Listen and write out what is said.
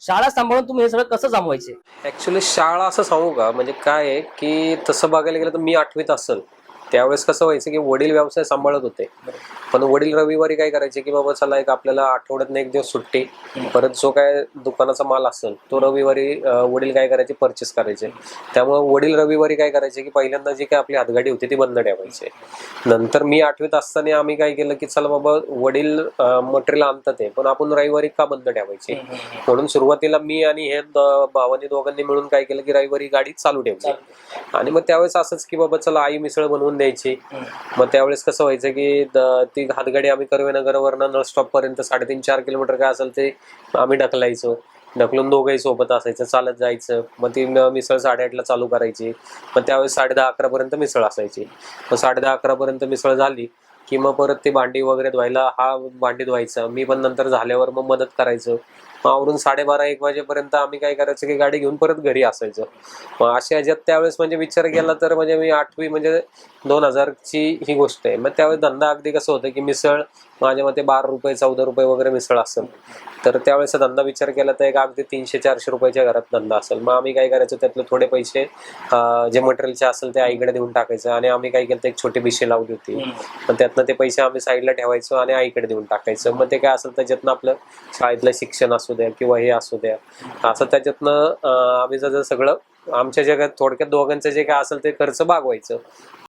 शाळा सांभाळून तुम्ही हे सगळं कसं जमवायचे? ऍक्च्युली शाळा असं सांगू का, म्हणजे काय आहे की तसं बघायला गेलं तर मी 8वीत असेल त्यावेळेस कसं व्हायचं की वडील व्यवसाय सांभाळत होते. पण वडील रविवारी काय करायचे की बाबा चला एक आपल्याला आठवड्यातनं एक दिवस सुट्टी, परत जो काय दुकानाचा माल असेल तो रविवारी वडील काय करायचे, परचेस करायचे. त्यामुळे वडील रविवारी काय करायचे की पहिल्यांदा जी काय आपली हातगाडी होती ती बंद ठेवायचे. नंतर मी 8वीत असताना आम्ही काय केलं की चला बाबा वडील मटेरियल आणतात आहे, पण आपण रविवारी का बंद ठेवायची. म्हणून सुरुवातीला मी आणि हे भावानी दोघांनी मिळून काय केलं की रविवारी गाडी चालू ठेवली. आणि मग त्यावेळेस असंच की बाबा चला आई मिसळ बनवून द्यायची. मग त्यावेळेस कसं व्हायचं की ती हातगाडी आम्ही कर्वेनगरवरनं नळस्टॉप पर्यंत 3.5-4 किलोमीटर काय असेल ते आम्ही ढकलायचो. ढकलून दोघंही सोबत असायचं, चालत जायचं. मग ती मिसळ 8:30ला चालू करायची. मग त्यावेळेस 10:30-11 पर्यंत मिसळ असायची. मग 10:30-11 पर्यंत मिसळ झाली की मग परत ती भांडी वगैरे धुवायला हा भांडी धुवायचा, मी पण नंतर झाल्यावर मग मदत करायचो. मग आवरून 12:30-1 वाजेपर्यंत आम्ही काय करायचं की गाडी घेऊन परत घरी असायचो. मग अशा ह्याच्यात त्यावेळेस म्हणजे विचार केला तर म्हणजे मी 8वी म्हणजे 2000ची ही गोष्ट आहे. मग त्यावेळेस धंदा अगदी कसं होतं की मिसळ माझ्या मते 12 रुपये 14 रुपये वगैरे मिसळ असेल. तर त्यावेळेस धंदा विचार केला तर एक अगदी 300-400 रुपयाच्या घरात धंदा असेल. मग आम्ही काय करायचो त्यातले थोडे पैसे जे मटेरियलचे असेल ते आईकडे देऊन टाकायचं. आणि आम्ही काय केलं, एक छोटी बिशी लावली होती. पण त्यातनं ते पैसे आम्ही साईडला ठेवायचो आणि आईकडे देऊन टाकायचं. मग ते काय असेल त्याच्यातनं आपलं शाळेतलं शिक्षण असू द्या किंवा हे असू द्या, असं त्याच्यातनं आम्ही जर सगळं आमच्या जगात थोडक्यात दोघांचं जे काय असेल ते खर्च भागवायचं.